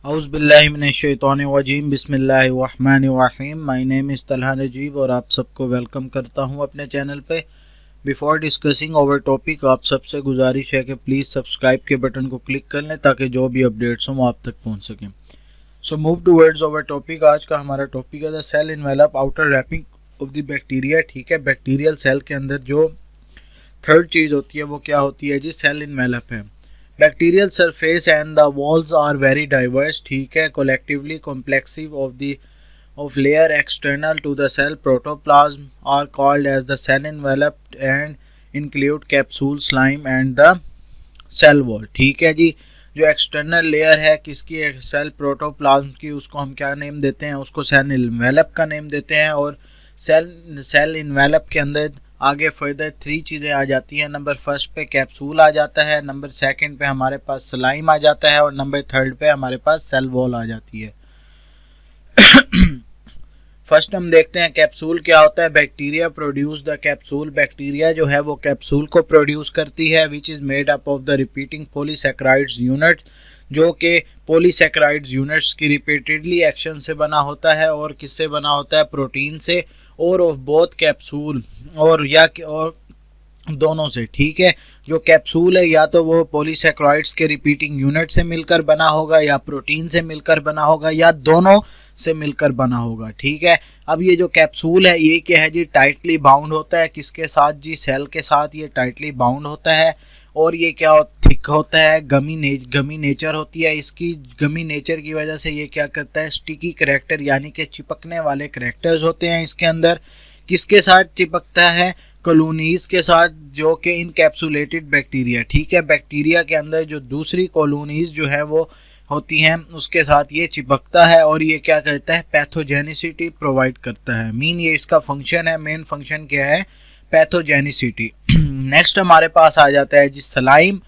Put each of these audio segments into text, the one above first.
औज़ुबिल्लाहिमिनश्शैतानिर्रजीम बिस्मिल्लाहिर्रहमानिर्रहीम। My name is Talha Najeeb और आप सबको वेलकम करता हूं अपने चैनल पे। बिफोर डिस्कसिंग ओवर टॉपिक, आप सबसे गुजारिश है कि प्लीज़ सब्सक्राइब के बटन को क्लिक कर लें ताकि जो भी अपडेट्स हों वो आप तक पहुंच सकें। So move towards over topic. आज का हमारा टॉपिक है the cell envelope outer wrapping of the bacteria. ठीक है, बैक्टीरियल सेल के अंदर जो थर्ड चीज़ होती है वो क्या होती है जी? सेल इन्वेलप है। Bacterial surface and the walls are very diverse. ठीक है, collectively complexive of layer external to the cell protoplasm are called as the cell enveloped and include capsule, slime and the cell wall। ठीक है जी, जो external layer है किसकी? Cell protoplasm की, उसको हम क्या नेम देते हैं? उसको सेल इन्वेलप का नेम देते हैं। और सेल इन्वेलप के अंदर आगे फर्दर थ्री चीज़ें आ जाती हैं। नंबर फर्स्ट पे कैप्सूल आ जाता है, नंबर सेकंड पे हमारे पास स्लाइम आ जाता है और नंबर थर्ड पे हमारे पास सेल वॉल आ जाती है। फर्स्ट हम देखते हैं कैप्सूल क्या होता है। Bacteria produce the capsule. Bacteria जो है वो कैप्सूल को प्रोड्यूस करती है, which is made up of the repeating polysaccharides unit, जो कि पॉलीसैकेराइड्स यूनिट्स की रिपीटेडली एक्शन से बना होता है। और किससे बना होता है? प्रोटीन से, और ऑफ बोथ कैप्सूल, और दोनों से। ठीक है, जो कैप्सूल है या तो वो पॉलीसैकेराइड्स के रिपीटिंग यूनिट से मिलकर बना होगा, या प्रोटीन से मिलकर बना होगा, या दोनों से मिलकर बना होगा। ठीक है, अब ये जो कैप्सूल है ये क्या है जी? टाइटली बाउंड होता है। किसके साथ जी? सेल के साथ ये टाइटली बाउंड होता है। और ये क्या थिक होता है, गमी नेचर होती है इसकी। गमी नेचर की वजह से ये क्या करता है? स्टिकी करैक्टर यानी कि चिपकने वाले करैक्टर्स होते हैं इसके अंदर। किसके साथ चिपकता है? कॉलोनीज के साथ, जो कि इनकैप्सुलेटेड बैक्टीरिया। ठीक है, बैक्टीरिया के अंदर जो दूसरी कॉलोनीज जो है वो होती हैं उसके साथ ये चिपकता है। और ये क्या करता है? पैथोजेनिसिटी प्रोवाइड करता है। ये इसका फंक्शन है। मेन फंक्शन क्या है? पैथोजेनिसिटी। नेक्स्ट हमारे पास आ जाता है जी slime.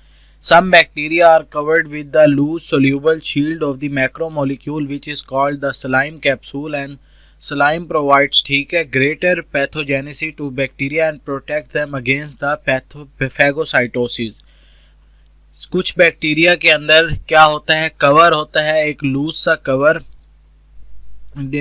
Some bacteria are covered with the loose soluble shield of the macromolecule which is called the slime capsule and slime provides, ठीक है, greater pathogenicity to bacteria and protect them against the phagocytosis. कुछ bacteria के अंदर क्या होता है? Cover होता है, एक लूज सा कवर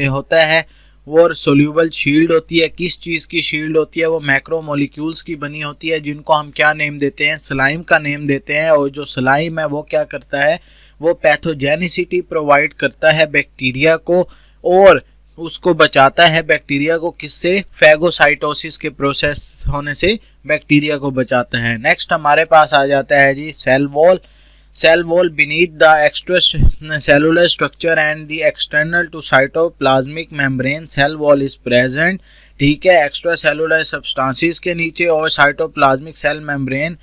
होता है और सोल्यूबल शील्ड होती है। किस चीज़ की शील्ड होती है? वो मैक्रोमोलिक्यूल्स की बनी होती है, जिनको हम क्या नेम देते हैं? स्लाइम का नेम देते हैं। और जो स्लाइम है वो क्या करता है? वो पैथोजेनिसिटी प्रोवाइड करता है बैक्टीरिया को, और उसको बचाता है बैक्टीरिया को। किससे? फैगोसाइटोसिस के प्रोसेस होने से बैक्टीरिया को बचाता है। नेक्स्ट हमारे पास आ जाता है जी cell wall. Cell wall beneath the extracellular structure and the external to cytoplasmic membrane cell wall is present. ठीक है, एक्स्ट्रा सेलुलर सब्सटेंसेस के नीचे और साइटोप्लाज्मिक सेल मेम्ब्रेन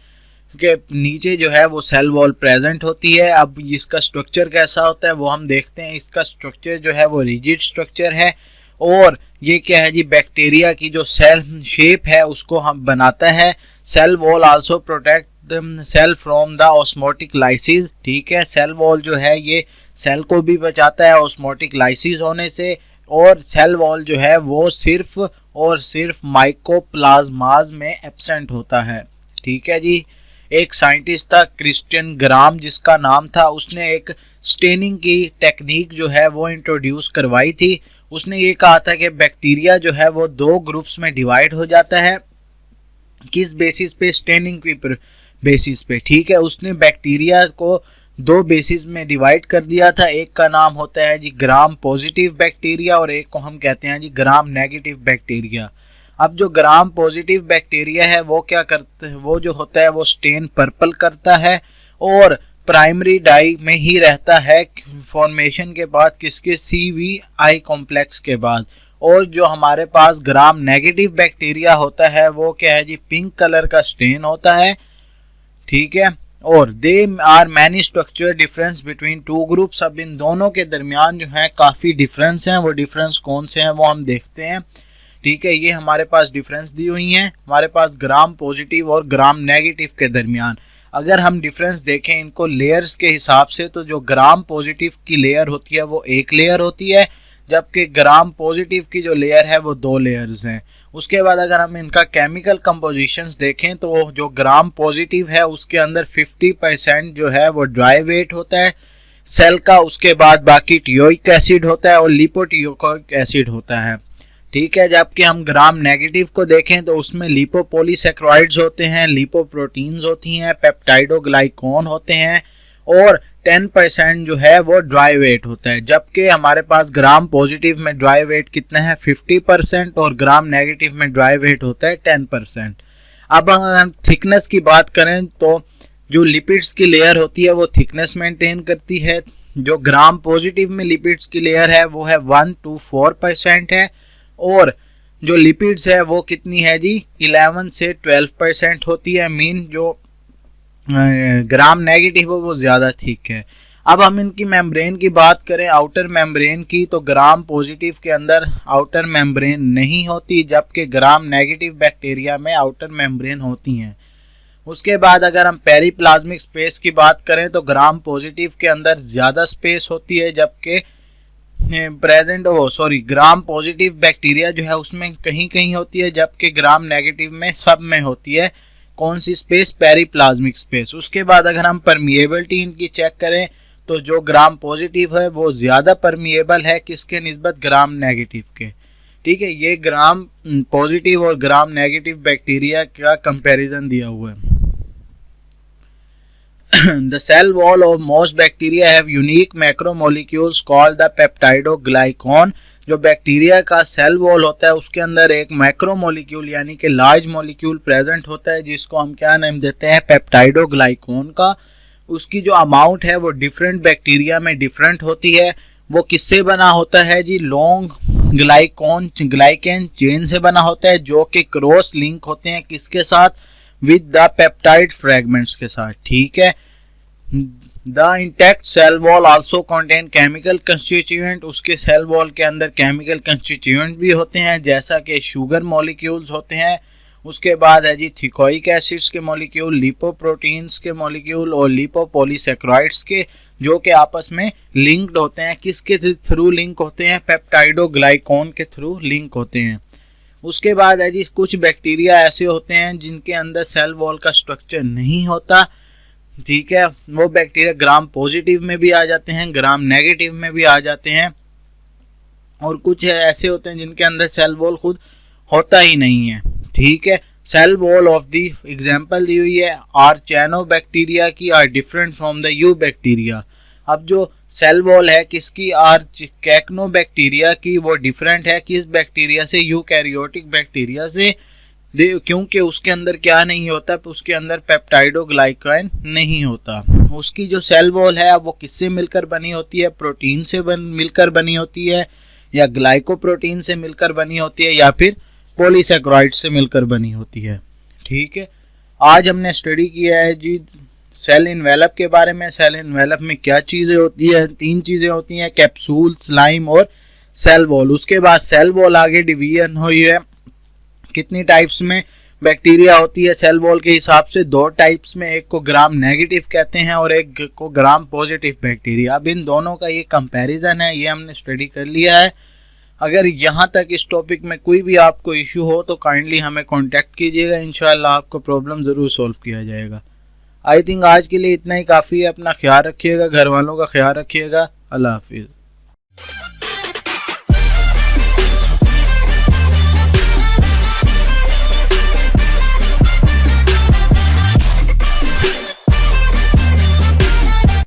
के नीचे जो है वो सेल वॉल प्रेजेंट होती है। अब इसका स्ट्रक्चर कैसा होता है वो हम देखते हैं। इसका स्ट्रक्चर जो है वो रिजिड स्ट्रक्चर है। और ये क्या है जी? बैक्टीरिया की जो सेल शेप है उसको हम बनाता है। Cell wall also protect cell from the osmotic lysis. ठीक है, सेल वॉल जो है ये सेल को भी बचाता है ऑस्मोटिक लाइसिस होने से। और सेल वॉल जो है वो सिर्फ और सिर्फ माइकोप्लाज्माज में एब्सेंट होता है। ठीक है जी, एक साइंटिस्ट था क्रिस्टियन ग्राम जिसका नाम था, उसने एक स्टेनिंग की टेक्निक जो है वो इंट्रोड्यूस करवाई थी। उसने ये कहा था कि बैक्टीरिया जो है वो दो ग्रुप्स में डिवाइड हो जाता है। किस बेसिस पे? स्टेनिंग की बेसिस पे। ठीक है, उसने बैक्टीरिया को दो बेसिस में डिवाइड कर दिया था। एक का नाम होता है जी ग्राम पॉजिटिव बैक्टीरिया और एक को हम कहते हैं जी ग्राम नेगेटिव बैक्टीरिया। अब जो ग्राम पॉजिटिव बैक्टीरिया है वो क्या करते हैं? वो जो होता है वो स्टेन पर्पल करता है और प्राइमरी डाई में ही रहता है फॉर्मेशन के बाद। किसके? CVI कॉम्प्लेक्स के बाद। और जो हमारे पास ग्राम नेगेटिव बैक्टीरिया होता है वो क्या है जी? पिंक कलर का स्टेन होता है। ठीक है, और they are many structure difference between two groups. अब इन दोनों के दरमियान जो है काफ़ी डिफरेंस हैं। वो डिफरेंस कौन से हैं वो हम देखते हैं। ठीक है, ये हमारे पास डिफरेंस दी हुई हैं हमारे पास ग्राम पॉजिटिव और ग्राम नेगेटिव के दरमियान। अगर हम डिफरेंस देखें इनको लेयर्स के हिसाब से, तो जो ग्राम पॉजिटिव की लेयर होती है वो एक लेयर होती है, जबकि ग्राम पॉजिटिव की जो लेयर है वो दो लेयर्स हैं। उसके बाद अगर हम इनका केमिकल कंपोजिशंस देखें तो जो ग्राम पॉजिटिव है उसके अंदर 50% जो है वो ड्राई वेट होता है, सेल का, उसके बाद बाकी टियोइक एसिड होता है और लिपोटियोइक एसिड होता है। ठीक है, जबकि हम ग्राम नेगेटिव को देखें तो उसमें लिपोपॉलीसैकेराइड्स होते हैं, लिपोप्रोटीन्स होती हैं, पेप्टाइडोग्लाइकॉन होते हैं और 10% जो है वो ड्राई वेट होता है। जबकि हमारे पास ग्राम पॉजिटिव में ड्राई वेट कितना है 50% और ग्राम नेगेटिव में ड्राई वेट होता है 10%। अब अगर हम थिकनेस की बात करें तो जो लिपिड्स की लेयर होती है वो थिकनेस मेंटेन करती है। जो ग्राम पॉजिटिव में लिपिड्स की लेयर है वो है 1 to 4% है और जो लिपिड्स है वो कितनी है जी 11 से 12% होती है। मीन जो ग्राम नेगेटिव है वो ज़्यादा थिक है। अब हम इनकी मेम्ब्रेन की बात करें, आउटर मेम्ब्रेन की, तो ग्राम पॉजिटिव के अंदर आउटर मेम्ब्रेन नहीं होती, जबकि ग्राम नेगेटिव बैक्टीरिया में आउटर मेम्ब्रेन होती हैं। उसके बाद अगर हम पेरीप्लाज्मिक स्पेस की बात करें तो ग्राम पॉजिटिव के अंदर ज़्यादा स्पेस होती है, जबकि ग्राम पॉजिटिव बैक्टीरिया जो है उसमें कहीं कहीं होती है, जबकि ग्राम नेगेटिव में सब में होती है। कौन सी स्पेस? Periplasmic space. उसके बाद अगर हम परमिएबिलिटी इनकी चेक करें तो जो ग्राम पॉजिटिव है वो ज़्यादा परमिएबल है किसके निस्बत? ग्राम नेगेटिव के। ठीक है, ये ग्राम पॉजिटिव और ग्राम नेगेटिव बैक्टीरिया का कंपैरिजन दिया हुआ है। The cell wall of most bacteria have unique macromolecules called the peptidoglycan। जो बैक्टीरिया का सेल वॉल होता है उसके अंदर एक मैक्रोमोलिक्यूल यानी कि लार्ज मॉलिक्यूल प्रेजेंट होता है, जिसको हम क्या नाम देते हैं? पेप्टाइडोग्लाइकॉन का। उसकी जो अमाउंट है वो डिफरेंट बैक्टीरिया में डिफरेंट होती है। वो किससे बना होता है जी? लॉन्ग ग्लाइकेन चेन से बना होता है, जो कि क्रॉस लिंक होते हैं किसके साथ? विद द पेप्टाइड फ्रेगमेंट्स के साथ। ठीक है, the intact cell wall also contain chemical constituent. उसके सेल वॉल के अंदर केमिकल कंस्टिट्यूएंट भी होते हैं, जैसा कि शुगर मॉलिक्यूल्स होते हैं। उसके बाद है जी थिकोइक एसिड्स के मॉलिक्यूल, लिपोप्रोटीन्स के मॉलिक्यूल और लिपोपॉलीसैकेराइड्स के, जो कि आपस में लिंक्ड होते हैं। किसके थ्रू लिंक होते हैं? पेप्टाइडोग्लाइकॉन के थ्रू लिंक होते हैं। उसके बाद है जी कुछ बैक्टीरिया ऐसे होते हैं जिनके अंदर सेल वॉल का स्ट्रक्चर नहीं होता। ठीक है, वो बैक्टीरिया ग्राम पॉजिटिव में भी आ जाते हैं, ग्राम नेगेटिव में भी आ जाते हैं, और कुछ ऐसे होते हैं जिनके अंदर सेल वॉल खुद होता ही नहीं है। ठीक है, cell wall of the example दी हुई है आर्चेनोबैक्टीरिया की are different from the eubacteria. अब जो सेल वॉल है किसकी? कैक्नोबैक्टीरिया की, वो डिफरेंट है किस बैक्टीरिया से? यूकैरियोटिक बैक्टीरिया से, क्योंकि उसके अंदर क्या नहीं होता? उसके अंदर पेप्टाइडोग्लाइकन नहीं होता। उसकी जो सेल वॉल है वो किससे मिलकर बनी होती है? प्रोटीन से मिलकर बनी होती है, या ग्लाइकोप्रोटीन से मिलकर बनी होती है, या फिर पॉलीसैकेराइड से मिलकर बनी होती है। ठीक है, आज हमने स्टडी किया है जी सेल इन्वेलप के बारे में। सेल इन्वेलप में क्या चीज़ें होती है? 3 चीज़ें होती हैं, कैप्सूल, स्लाइम और सेल वॉल। उसके बाद सेल वॉल आगे डिवीजन हुई है कितनी टाइप्स में बैक्टीरिया होती है सेल वॉल के हिसाब से? 2 टाइप्स में, एक को ग्राम नेगेटिव कहते हैं और एक को ग्राम पॉजिटिव बैक्टीरिया। अब इन दोनों का ये कंपैरिजन है, ये हमने स्टडी कर लिया है। अगर यहाँ तक इस टॉपिक में कोई भी आपको इशू हो तो काइंडली हमें कांटेक्ट कीजिएगा, इंशाल्लाह आपको प्रॉब्लम ज़रूर सॉल्व किया जाएगा। आई थिंक आज के लिए इतना ही काफ़ी है। अपना ख्याल रखिएगा, घर वालों का ख्याल रखिएगा। अल्लाह हाफिज़।